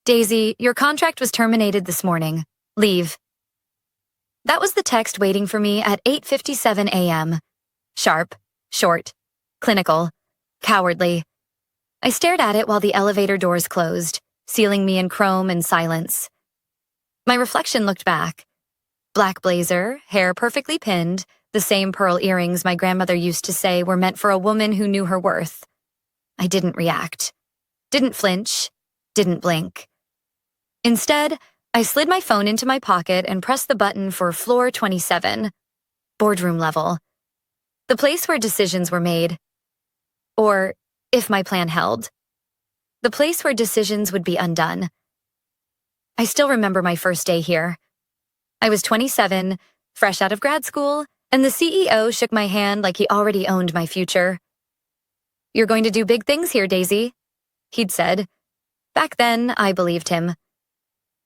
Daisy, your contract was terminated this morning. Leave. That was the text waiting for me at 8:57 a.m. Sharp, short, clinical, cowardly. I stared at it while the elevator doors closed, sealing me in chrome and silence. My reflection looked back. Black blazer, hair perfectly pinned, the same pearl earrings my grandmother used to say were meant for a woman who knew her worth. I didn't react. Didn't flinch. Didn't blink. Instead, I slid my phone into my pocket and pressed the button for floor 27, boardroom level. The place where decisions were made. Or, if my plan held, the place where decisions would be undone. I still remember my first day here. I was 27, fresh out of grad school, and the CEO shook my hand like he already owned my future. "You're going to do big things here, Daisy," he'd said. Back then, I believed him.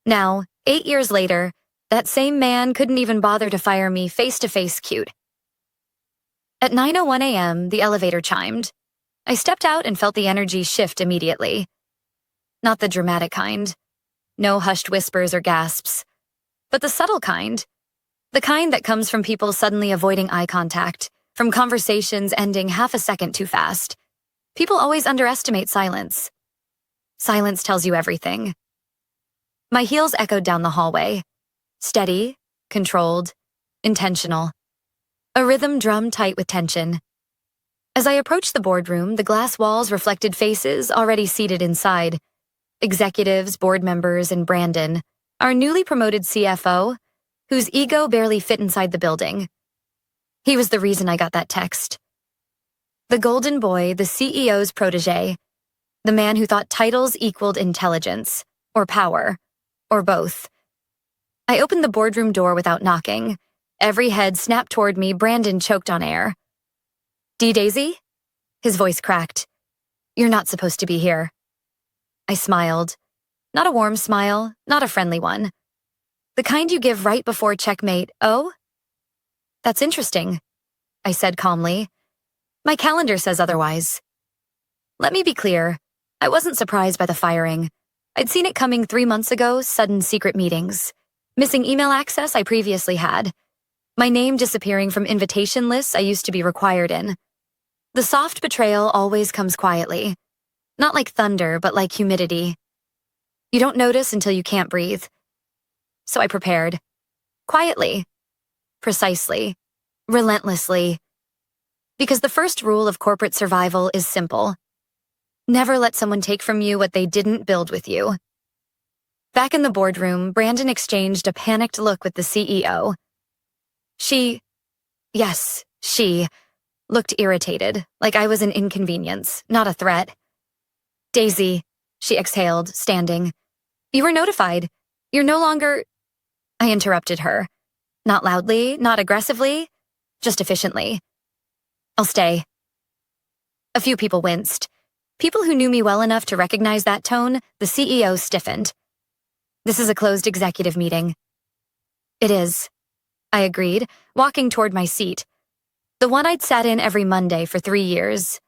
Now, 8 years later, that same man couldn't even bother to fire me face-to-face cute. At 9:01 a.m., the elevator chimed. I stepped out and felt the energy shift immediately. Not the dramatic kind. No hushed whispers or gasps. But the subtle kind. The kind that comes from people suddenly avoiding eye contact, from conversations ending half a second too fast. People always underestimate silence. Silence tells you everything. My heels echoed down the hallway. Steady, controlled, intentional. A rhythm drummed tight with tension. As I approached the boardroom, the glass walls reflected faces already seated inside. Executives, board members, and Brandon, our newly promoted CFO, whose ego barely fit inside the building. He was the reason I got that text. The golden boy, the CEO's protege. The man who thought titles equaled intelligence, or power, or both. I opened the boardroom door without knocking. Every head snapped toward me. Brandon choked on air. "D. Daisy?" His voice cracked. "You're not supposed to be here." I smiled. Not a warm smile, not a friendly one. The kind you give right before checkmate. "Oh? That's interesting," I said calmly. "My calendar says otherwise." Let me be clear. I wasn't surprised by the firing. I'd seen it coming 3 months ago, sudden secret meetings. Missing email access I previously had. My name disappearing from invitation lists I used to be required in. The soft betrayal always comes quietly. Not like thunder, but like humidity. You don't notice until you can't breathe. So I prepared. Quietly. Precisely. Relentlessly. Because the first rule of corporate survival is simple. Never let someone take from you what they didn't build with you. Back in the boardroom, Brandon exchanged a panicked look with the CEO. She looked irritated, like I was an inconvenience, not a threat. "Daisy," she exhaled, standing. "You were notified. You're no longer—" I interrupted her. Not loudly, not aggressively, just efficiently. "I'll stay." A few people winced. People who knew me well enough to recognize that tone. The CEO stiffened. "This is a closed executive meeting." "It is," I agreed, walking toward my seat. The one I'd sat in every Monday for 3 years.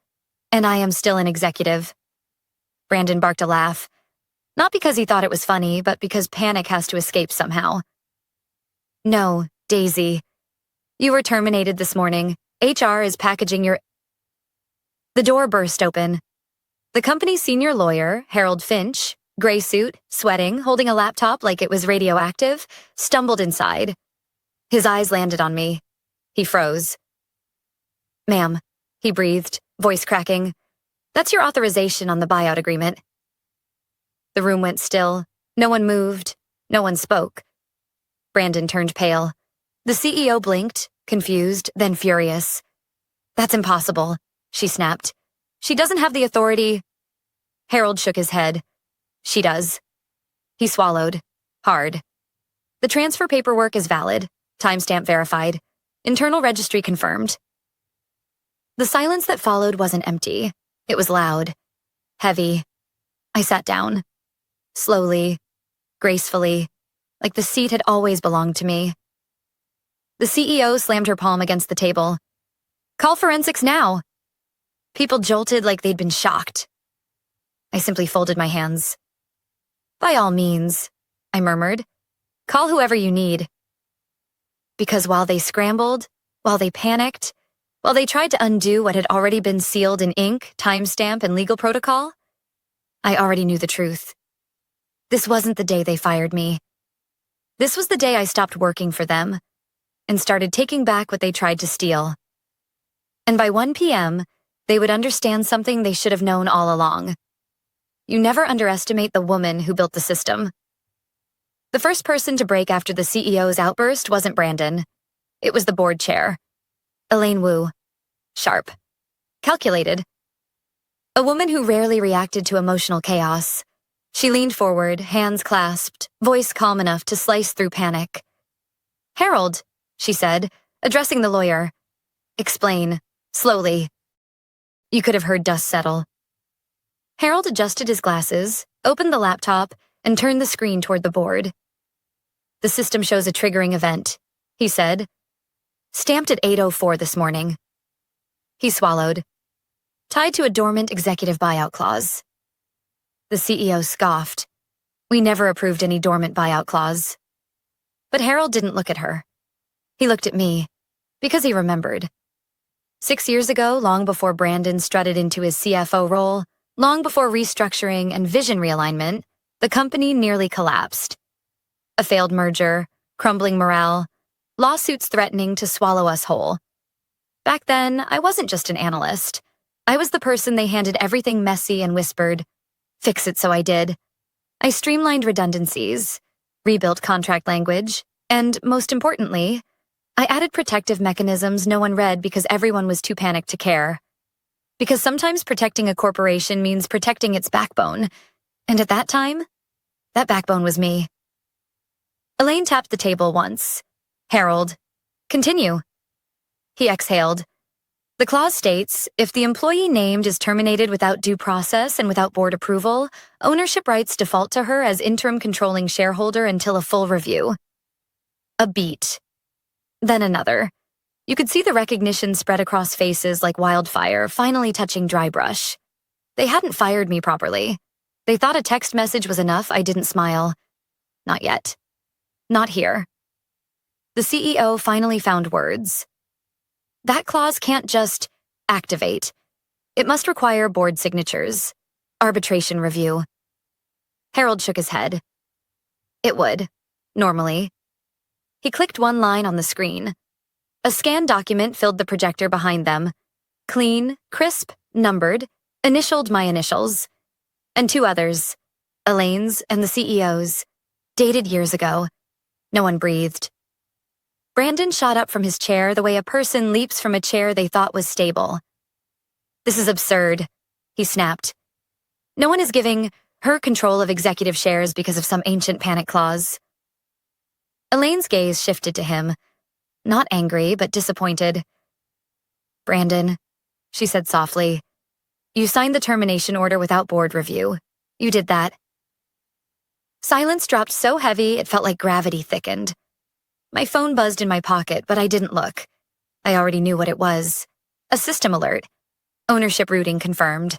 And I am still an executive. Brandon barked a laugh. Not because he thought it was funny, but because panic has to escape somehow. "No, Daisy. You were terminated this morning. HR is packaging your—" The door burst open. The company's senior lawyer, Harold Finch, gray suit, sweating, holding a laptop like it was radioactive, stumbled inside. His eyes landed on me. He froze. "Ma'am," he breathed, voice cracking. "That's your authorization on the buyout agreement." The room went still. No one moved. No one spoke. Brandon turned pale. The CEO blinked, confused, then furious. "That's impossible," she snapped. "She doesn't have the authority." Harold shook his head. "She does." He swallowed. Hard. "The transfer paperwork is valid. Timestamp verified. Internal registry confirmed." The silence that followed wasn't empty. It was loud. Heavy. I sat down. Slowly. Gracefully. Like the seat had always belonged to me. The CEO slammed her palm against the table. "Call forensics now." People jolted like they'd been shocked. I simply folded my hands. By all means, I murmured. Call whoever you need. Because while they scrambled, while they panicked, while they tried to undo what had already been sealed in ink, timestamp, and legal protocol, I already knew the truth. This wasn't the day they fired me. This was the day I stopped working for them and started taking back what they tried to steal. And by 1 p.m., they would understand something they should have known all along. You never underestimate the woman who built the system. The first person to break after the CEO's outburst wasn't Brandon. It was the board chair. Elaine Wu. Sharp. Calculated. A woman who rarely reacted to emotional chaos. She leaned forward, hands clasped, voice calm enough to slice through panic. Harold, she said, addressing the lawyer. Explain. Slowly. You could have heard dust settle. Harold adjusted his glasses, opened the laptop, and turned the screen toward the board. The system shows a triggering event, he said. Stamped at 8:04 this morning. He swallowed. Tied to a dormant executive buyout clause. The CEO scoffed. We never approved any dormant buyout clause. But Harold didn't look at her. He looked at me, because he remembered. 6 years ago, long before Brandon strutted into his CFO role, long before restructuring and vision realignment, the company nearly collapsed. A failed merger, crumbling morale, lawsuits threatening to swallow us whole. Back then, I wasn't just an analyst. I was the person they handed everything messy and whispered, fix it so I did. I streamlined redundancies, rebuilt contract language, and, most importantly, I added protective mechanisms no one read because everyone was too panicked to care. Because sometimes protecting a corporation means protecting its backbone, and at that time, that backbone was me. Elaine tapped the table once. Harold, continue. He exhaled. The clause states, if the employee named is terminated without due process and without board approval, ownership rights default to her as interim controlling shareholder until a full review. A beat. Then another. You could see the recognition spread across faces like wildfire, finally touching dry brush. They hadn't fired me properly. They thought a text message was enough. I didn't smile. Not yet. Not here. The CEO finally found words. That clause can't just activate. It must require board signatures. Arbitration review. Harold shook his head. It would, normally. He clicked one line on the screen. A scanned document filled the projector behind them. Clean, crisp, numbered, initialed my initials. And two others, Elaine's and the CEO's, dated years ago. No one breathed. Brandon shot up from his chair the way a person leaps from a chair they thought was stable. This is absurd, he snapped. No one is giving her control of executive shares because of some ancient panic clause. Elaine's gaze shifted to him, not angry, but disappointed. Brandon, she said softly, you signed the termination order without board review. You did that. Silence dropped so heavy it felt like gravity thickened. My phone buzzed in my pocket, but I didn't look. I already knew what it was. A system alert. Ownership routing confirmed.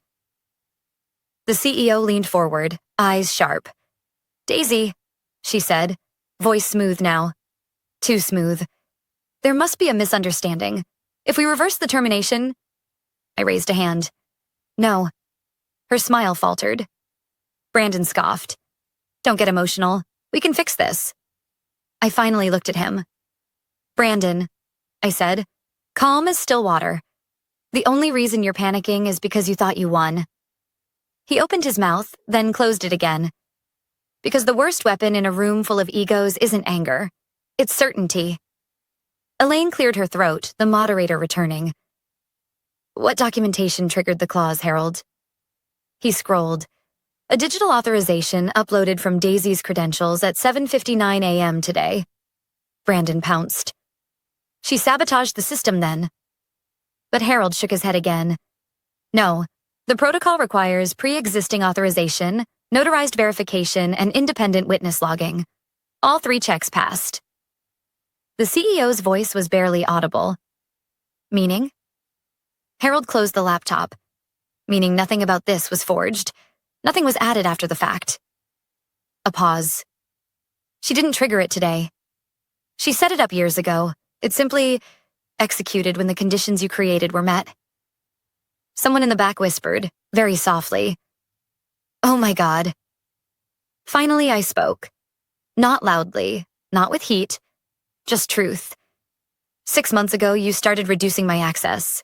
The CEO leaned forward, eyes sharp. Daisy, she said, voice smooth now. Too smooth. There must be a misunderstanding. If we reverse the termination... I raised a hand. No. Her smile faltered. Brandon scoffed. Don't get emotional. We can fix this. I finally looked at him. Brandon, I said, calm as still water. The only reason you're panicking is because you thought you won. He opened his mouth, then closed it again. Because the worst weapon in a room full of egos isn't anger. It's certainty. Elaine cleared her throat, the moderator returning. What documentation triggered the clause, Harold? He scrolled. A digital authorization uploaded from Daisy's credentials at 7:59 a.m. today. Brandon pounced. She sabotaged the system then. But Harold shook his head again. No, the protocol requires pre-existing authorization, notarized verification, and independent witness logging. All 3 checks passed. The CEO's voice was barely audible. Meaning? Harold closed the laptop. Meaning nothing about this was forged. Nothing was added after the fact. A pause. She didn't trigger it today. She set it up years ago. It simply executed when the conditions you created were met. Someone in the back whispered, very softly, "Oh my God." Finally, I spoke. Not loudly, not with heat, just truth. 6 months ago, you started reducing my access.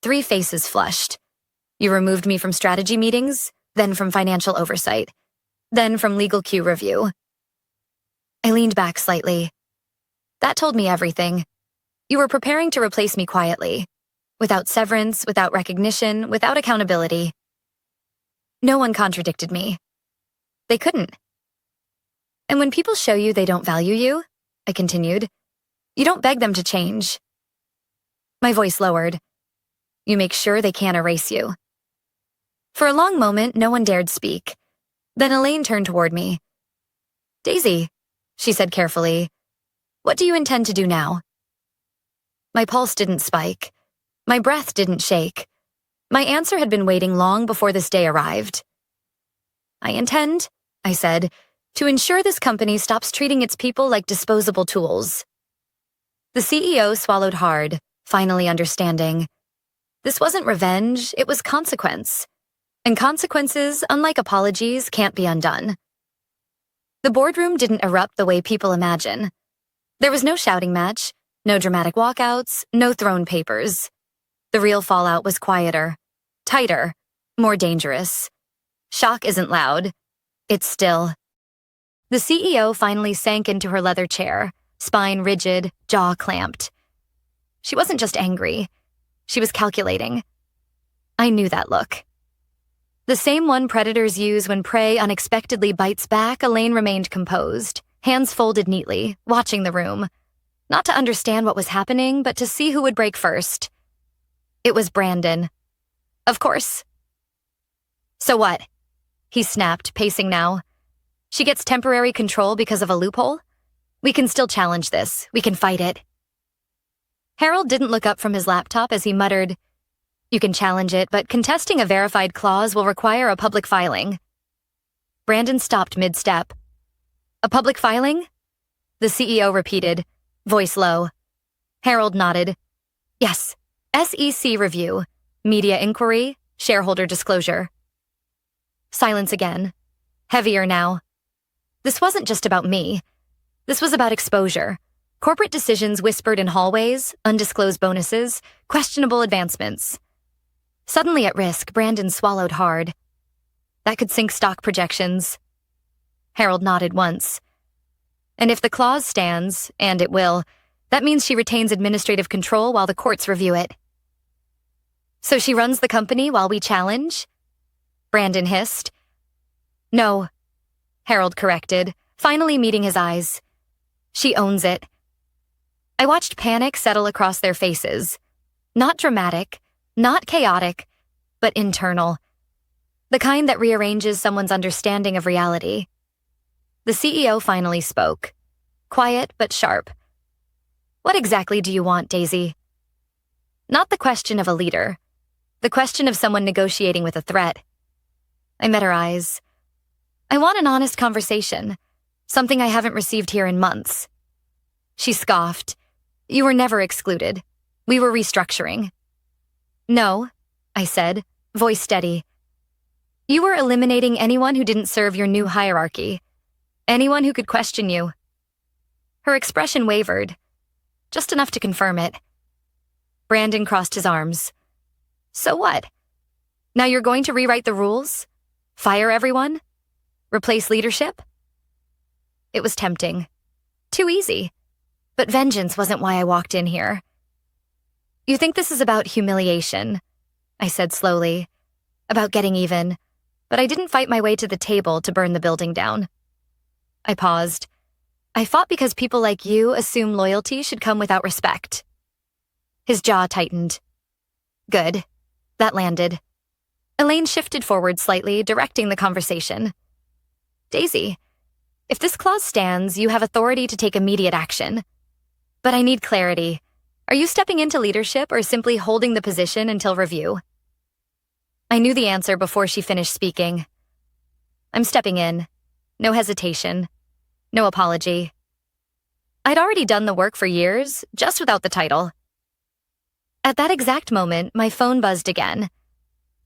3 faces flushed. You removed me from strategy meetings, then from financial oversight, then from legal queue review. I leaned back slightly. That told me everything. You were preparing to replace me quietly, without severance, without recognition, without accountability. No one contradicted me. They couldn't. And when people show you they don't value you, I continued, you don't beg them to change. My voice lowered. You make sure they can't erase you. For a long moment, no one dared speak. Then Elaine turned toward me. "Daisy," she said carefully, "what do you intend to do now?" My pulse didn't spike. My breath didn't shake. My answer had been waiting long before this day arrived. "I intend," I said, "to ensure this company stops treating its people like disposable tools." The CEO swallowed hard, finally understanding. This wasn't revenge, it was consequence. And consequences, unlike apologies, can't be undone. The boardroom didn't erupt the way people imagine. There was no shouting match, no dramatic walkouts, no thrown papers. The real fallout was quieter, tighter, more dangerous. Shock isn't loud. It's still. The CEO finally sank into her leather chair, spine rigid, jaw clamped. She wasn't just angry. She was calculating. I knew that look. The same one predators use when prey unexpectedly bites back, Elaine remained composed, hands folded neatly, watching the room. Not to understand what was happening, but to see who would break first. It was Brandon. Of course. "So what?" he snapped, pacing now. "She gets temporary control because of a loophole? We can still challenge this. We can fight it." Harold didn't look up from his laptop as he muttered, "You can challenge it, but contesting a verified clause will require a public filing." Brandon stopped mid-step. "A public filing?" The CEO repeated, voice low. Harold nodded. "Yes, SEC review, media inquiry, shareholder disclosure." Silence again. Heavier now. This wasn't just about me. This was about exposure. Corporate decisions whispered in hallways, undisclosed bonuses, questionable advancements. Suddenly at risk, Brandon swallowed hard. That could sink stock projections. Harold nodded once. "And if the clause stands, and it will, that means she retains administrative control while the courts review it." "So she runs the company while we challenge?" Brandon hissed. "No," Harold corrected, finally meeting his eyes. "She owns it." I watched panic settle across their faces. Not dramatic, not chaotic, but internal. The kind that rearranges someone's understanding of reality. The CEO finally spoke. Quiet but sharp. "What exactly do you want, Daisy?" Not the question of a leader. The question of someone negotiating with a threat. I met her eyes. "I want an honest conversation. Something I haven't received here in months." She scoffed. "You were never excluded. We were restructuring." "No," I said, voice steady. "You were eliminating anyone who didn't serve your new hierarchy. Anyone who could question you." Her expression wavered, just enough to confirm it. Brandon crossed his arms. "So what? Now you're going to rewrite the rules? Fire everyone? Replace leadership?" It was tempting. Too easy. But vengeance wasn't why I walked in here. "You think this is about humiliation," I said slowly. "About getting even. But I didn't fight my way to the table to burn the building down." I paused. "I fought because people like you assume loyalty should come without respect." His jaw tightened. "Good." That landed. Elaine shifted forward slightly, directing the conversation. "Daisy, if this clause stands, you have authority to take immediate action. But I need clarity. Are you stepping into leadership or simply holding the position until review?" I knew the answer before she finished speaking. "I'm stepping in." no hesitation, no apology. I'd already done the work for years, just without the title. At that exact moment, my phone buzzed again.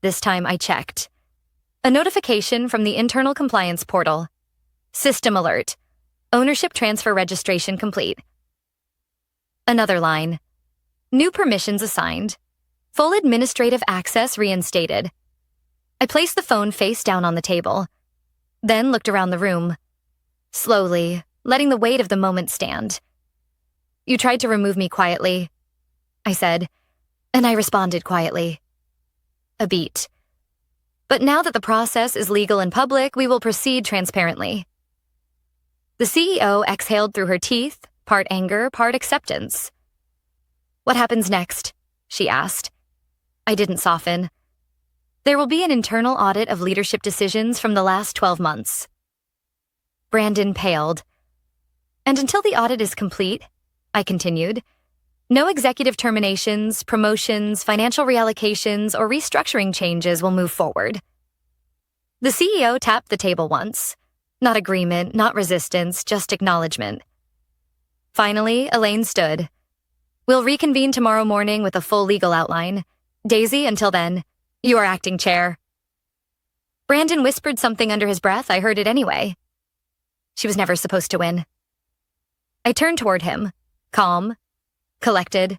This time I checked. A notification from the internal compliance portal. System alert. Ownership transfer registration complete. Another line. New permissions assigned. Full administrative access reinstated. I placed the phone face down on the table, then looked around the room, slowly, letting the weight of the moment stand. You tried to remove me quietly, I said, and I responded quietly. A beat. But now that the process is legal and public, we will proceed transparently. The CEO exhaled through her teeth, part anger, part acceptance. What happens next? She asked. I didn't soften. There will be an internal audit of leadership decisions from the last 12 months. Brandon paled. And until the audit is complete, I continued, no executive terminations, promotions, financial reallocations, or restructuring changes will move forward. The CEO tapped the table once. Not agreement, not resistance, just acknowledgement. Finally, Elaine stood. We'll reconvene tomorrow morning with a full legal outline. Daisy, until then, you are acting chair. Brandon whispered something under his breath. I heard it anyway. She was never supposed to win. I turned toward him, calm, collected,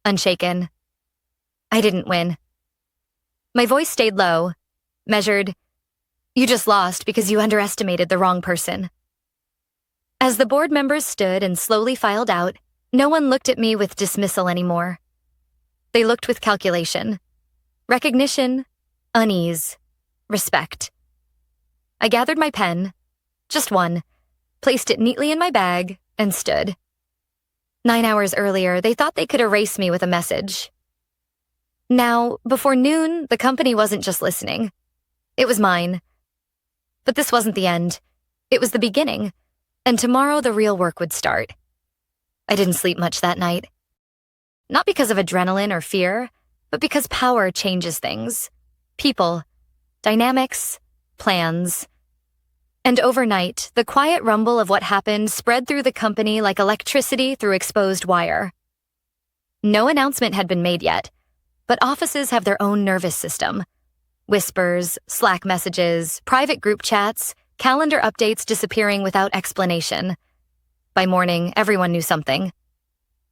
unshaken. I didn't win. My voice stayed low, measured. You just lost because you underestimated the wrong person. As the board members stood and slowly filed out, no one looked at me with dismissal anymore. They looked with calculation, recognition, unease, respect. I gathered my pen, just one, placed it neatly in my bag, and stood. 9 hours earlier, they thought they could erase me with a message. Now, before noon, the company wasn't just listening. It was mine. But this wasn't the end. It was the beginning, and tomorrow the real work would start. I didn't sleep much that night. Not because of adrenaline or fear, but because power changes things. People, dynamics, plans. And overnight, the quiet rumble of what happened spread through the company like electricity through exposed wire. No announcement had been made yet, but offices have their own nervous system. Whispers, Slack messages, private group chats, calendar updates disappearing without explanation. By morning, everyone knew something.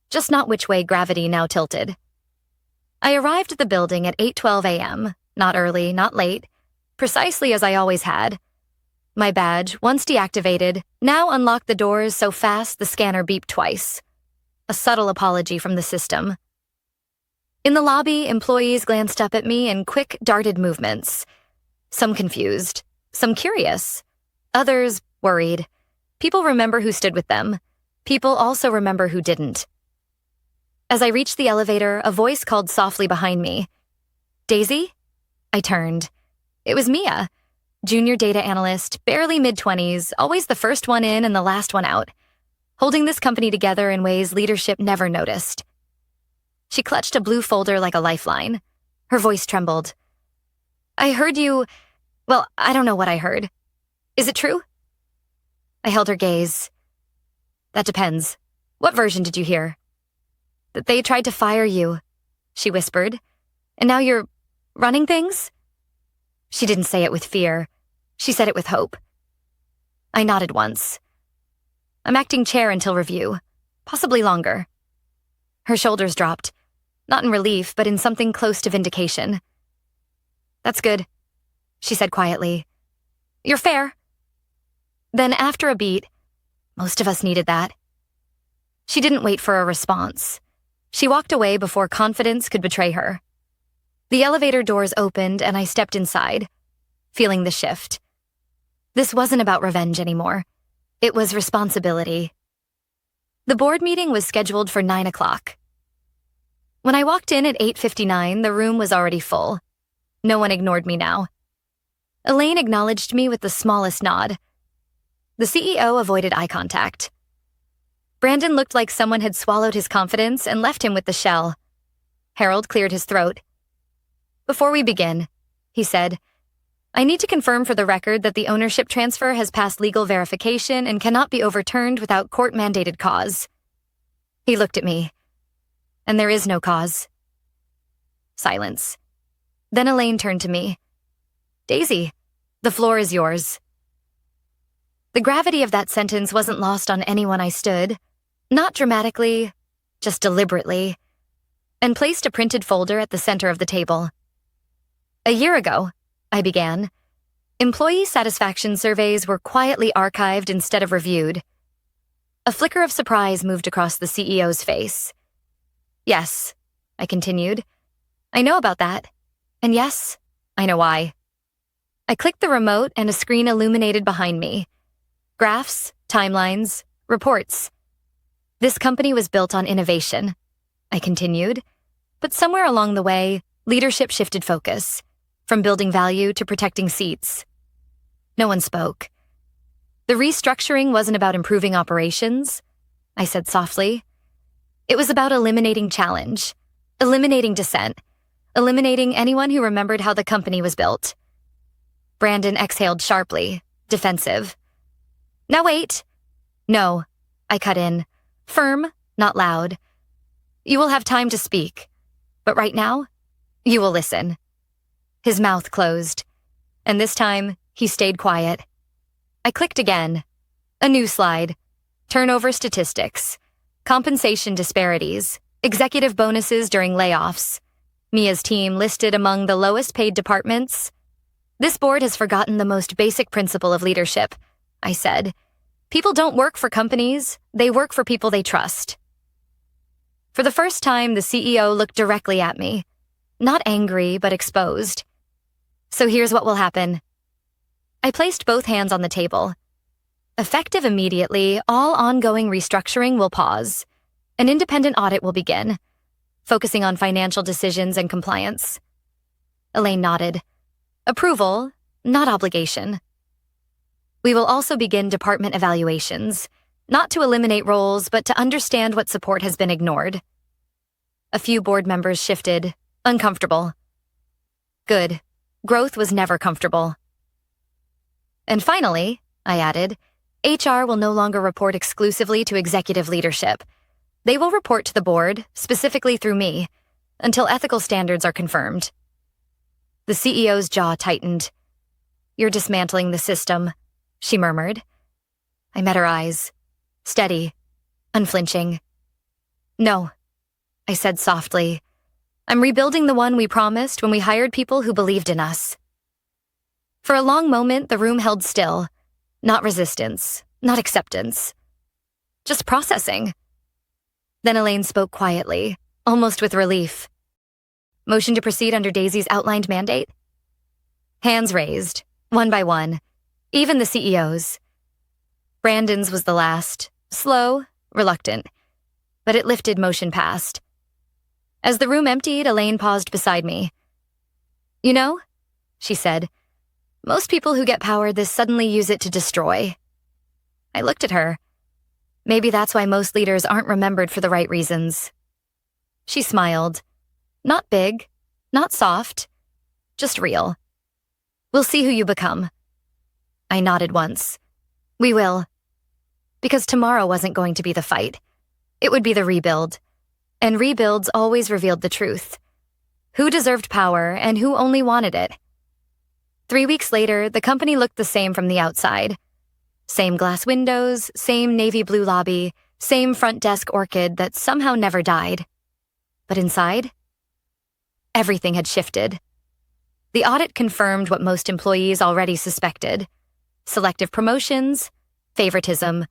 Just not which way gravity now tilted. I arrived at the building at 8:12 a.m., not early, not late, precisely as I always had. My badge, once deactivated, now unlocked the doors so fast the scanner beeped twice. A subtle apology from the system. In the lobby, employees glanced up at me in quick, darted movements. Some confused, some curious, others worried. People remember who stood with them. People also remember who didn't. As I reached the elevator, a voice called softly behind me. Daisy? I turned. It was Mia, junior data analyst, barely mid-20s, always the first one in and the last one out, holding this company together in ways leadership never noticed. She clutched a blue folder like a lifeline. Her voice trembled. I heard you... Well, I don't know what I heard. Is it true? I held her gaze. That depends. What version did you hear? That they tried to fire you, she whispered. And now you're running things? She didn't say it with fear. She said it with hope. I nodded once. I'm acting chair until review, possibly longer. Her shoulders dropped, not in relief, but in something close to vindication. That's good, she said quietly. You're fair. Then after a beat, most of us needed that. She didn't wait for a response. She walked away before confidence could betray her. The elevator doors opened and I stepped inside, feeling the shift. This wasn't about revenge anymore. It was responsibility. The board meeting was scheduled for 9 o'clock. When I walked in at 8:59, the room was already full. No one ignored me now. Elaine acknowledged me with the smallest nod. The CEO avoided eye contact. Brandon looked like someone had swallowed his confidence and left him with the shell. Harold cleared his throat. Before we begin, he said, I need to confirm for the record that the ownership transfer has passed legal verification and cannot be overturned without court-mandated cause. He looked at me. And there is no cause. Silence. Then Elaine turned to me. Daisy, the floor is yours. The gravity of that sentence wasn't lost on anyone I stood, not dramatically, just deliberately, and placed a printed folder at the center of the table. A year ago, I began, employee satisfaction surveys were quietly archived instead of reviewed. A flicker of surprise moved across the CEO's face. Yes, I continued, I know about that. And yes, I know why. I clicked the remote and a screen illuminated behind me. Graphs, timelines, reports. This company was built on innovation, I continued, but somewhere along the way, leadership shifted focus, from building value to protecting seats. No one spoke. The restructuring wasn't about improving operations, I said softly. It was about eliminating challenge, eliminating dissent, eliminating anyone who remembered how the company was built. Brandon exhaled sharply, defensive. Now wait. No, I cut in, firm, not loud. You will have time to speak, but right now, you will listen. His mouth closed, and this time, he stayed quiet. I clicked again. A new slide. Turnover statistics. Compensation disparities. Executive bonuses during layoffs. Mia's team listed among the lowest paid departments. This board has forgotten the most basic principle of leadership, I said. People don't work for companies, they work for people they trust. For the first time, the CEO looked directly at me. Not angry, but exposed. So here's what will happen. I placed both hands on the table. Effective immediately, all ongoing restructuring will pause. An independent audit will begin, focusing on financial decisions and compliance. Elaine nodded. Approval, not obligation. We will also begin department evaluations, not to eliminate roles, but to understand what support has been ignored. A few board members shifted, uncomfortable. Good. Growth was never comfortable. And finally, I added, HR will no longer report exclusively to executive leadership. They will report to the board, specifically through me, until ethical standards are confirmed. The CEO's jaw tightened. You're dismantling the system, she murmured. I met her eyes, steady, unflinching. No, I said softly. I'm rebuilding the one we promised when we hired people who believed in us. For a long moment, the room held still. Not resistance, not acceptance. Just processing. Then Elaine spoke quietly, almost with relief. Motion to proceed under Daisy's outlined mandate? Hands raised, one by one, even the CEO's. Brandon's was the last, slow, reluctant, but it lifted motion past. As the room emptied, Elaine paused beside me. You know, she said, most people who get power this suddenly use it to destroy. I looked at her. Maybe that's why most leaders aren't remembered for the right reasons. She smiled. Not big, not soft, just real. We'll see who you become. I nodded once. We will. Because tomorrow wasn't going to be the fight. It would be the rebuild. And rebuilds always revealed the truth. Who deserved power and who only wanted it. 3 weeks later, the company looked the same from the outside. Same glass windows, same navy blue lobby, same front desk orchid that somehow never died. But inside, everything had shifted. The audit confirmed what most employees already suspected. Selective promotions, favoritism,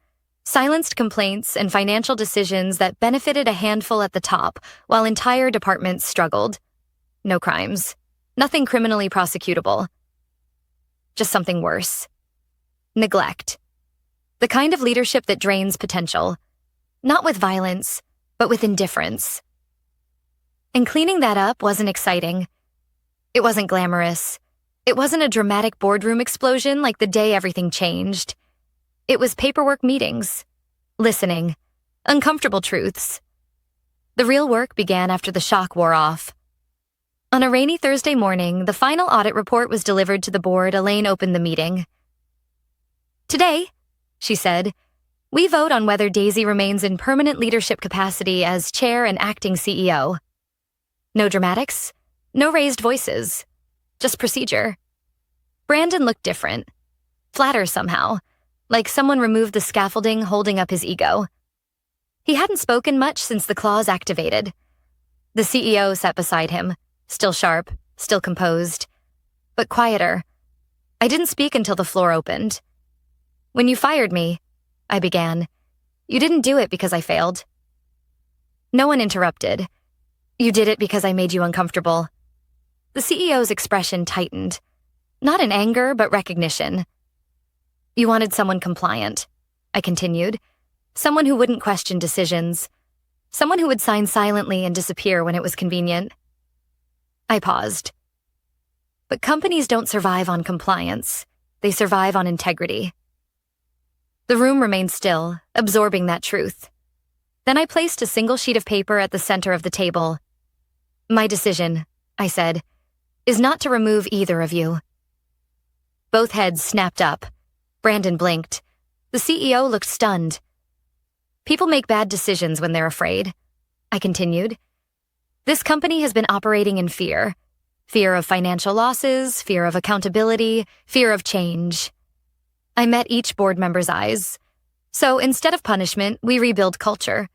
silenced complaints, and financial decisions that benefited a handful at the top while entire departments struggled. No crimes. Nothing criminally prosecutable. Just something worse. Neglect. The kind of leadership that drains potential. Not with violence, but with indifference. And cleaning that up wasn't exciting. It wasn't glamorous. It wasn't a dramatic boardroom explosion like the day everything changed. It was paperwork meetings, listening, uncomfortable truths. The real work began after the shock wore off. On a rainy Thursday morning, the final audit report was delivered to the board. Elaine opened the meeting. "Today," she said, "we vote on whether Daisy remains in permanent leadership capacity as chair and acting CEO. No dramatics, no raised voices, just procedure." Brandon looked different, flatter somehow, like someone removed the scaffolding holding up his ego. He hadn't spoken much since the clause activated. The CEO sat beside him, still sharp, still composed, but quieter. I didn't speak until the floor opened. "When you fired me," I began, "you didn't do it because I failed." No one interrupted. "You did it because I made you uncomfortable." The CEO's expression tightened, not in anger, but recognition. "You wanted someone compliant," I continued, "someone who wouldn't question decisions, someone who would sign silently and disappear when it was convenient." I paused. But companies don't survive on compliance. They survive on integrity. The room remained still, absorbing that truth. Then I placed a single sheet of paper at the center of the table. "My decision," I said, "is not to remove either of you." Both heads snapped up. Brandon blinked. The CEO looked stunned. "People make bad decisions when they're afraid," I continued. "This company has been operating in fear. Fear of financial losses, fear of accountability, fear of change." I met each board member's eyes. "So instead of punishment, we rebuild culture.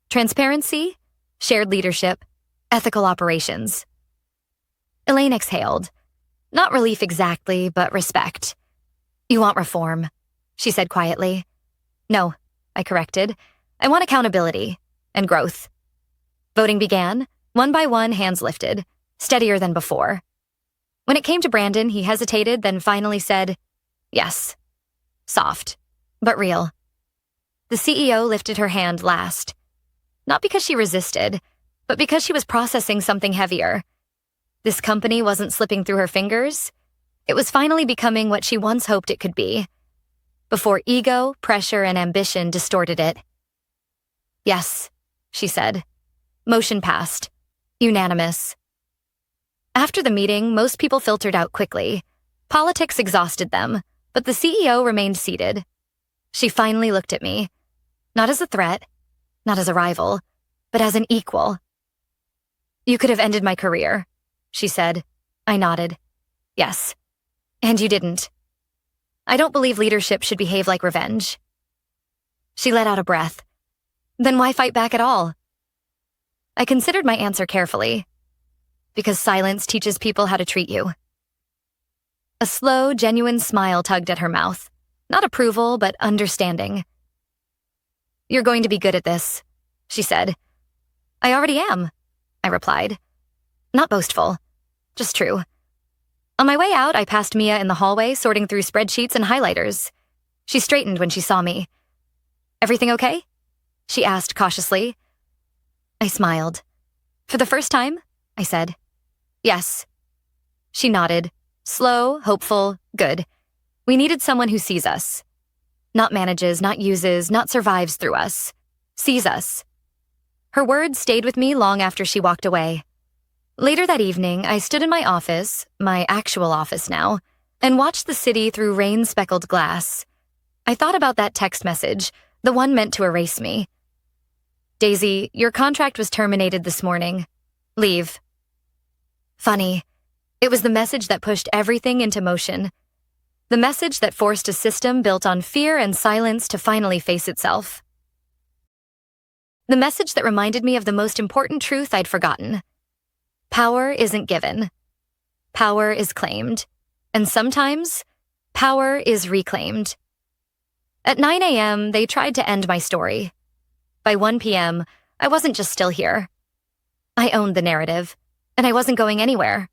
Transparency, shared leadership, ethical operations." Elaine exhaled. Not relief exactly, but respect. "You want reform," she said quietly. "No," I corrected. "I want accountability and growth." Voting began. One by one, hands lifted, steadier than before. When it came to Brandon, he hesitated, then finally said, "Yes." Soft, but real. The CEO lifted her hand last. Not because she resisted, but because she was processing something heavier. This company wasn't slipping through her fingers. It was finally becoming what she once hoped it could be, before ego, pressure, and ambition distorted it. "Yes," she said. Motion passed. Unanimous. After the meeting, most people filtered out quickly. Politics exhausted them, but the CEO remained seated. She finally looked at me. Not as a threat, not as a rival, but as an equal. "You could have ended my career," she said. I nodded. "Yes. And you didn't. I don't believe leadership should behave like revenge." She let out a breath. "Then why fight back at all?" I considered my answer carefully. "Because silence teaches people how to treat you." A slow, genuine smile tugged at her mouth. Not approval, but understanding. "You're going to be good at this," she said. "I already am," I replied. Not boastful, just true. On my way out, I passed Mia in the hallway, sorting through spreadsheets and highlighters. She straightened when she saw me. "Everything okay?" she asked cautiously. I smiled. "For the first time?" I said. "Yes." She nodded. Slow, hopeful, good. We needed someone who sees us. Not manages, not uses, not survives through us. Sees us. Her words stayed with me long after she walked away. Later that evening, I stood in my office, my actual office now, and watched the city through rain-speckled glass. I thought about that text message, the one meant to erase me. "Daisy, your contract was terminated this morning. Leave." Funny. It was the message that pushed everything into motion. The message that forced a system built on fear and silence to finally face itself. The message that reminded me of the most important truth I'd forgotten. Power isn't given. Power is claimed. And sometimes, power is reclaimed. At 9 a.m., they tried to end my story. By 1 p.m., I wasn't just still here. I owned the narrative, and I wasn't going anywhere.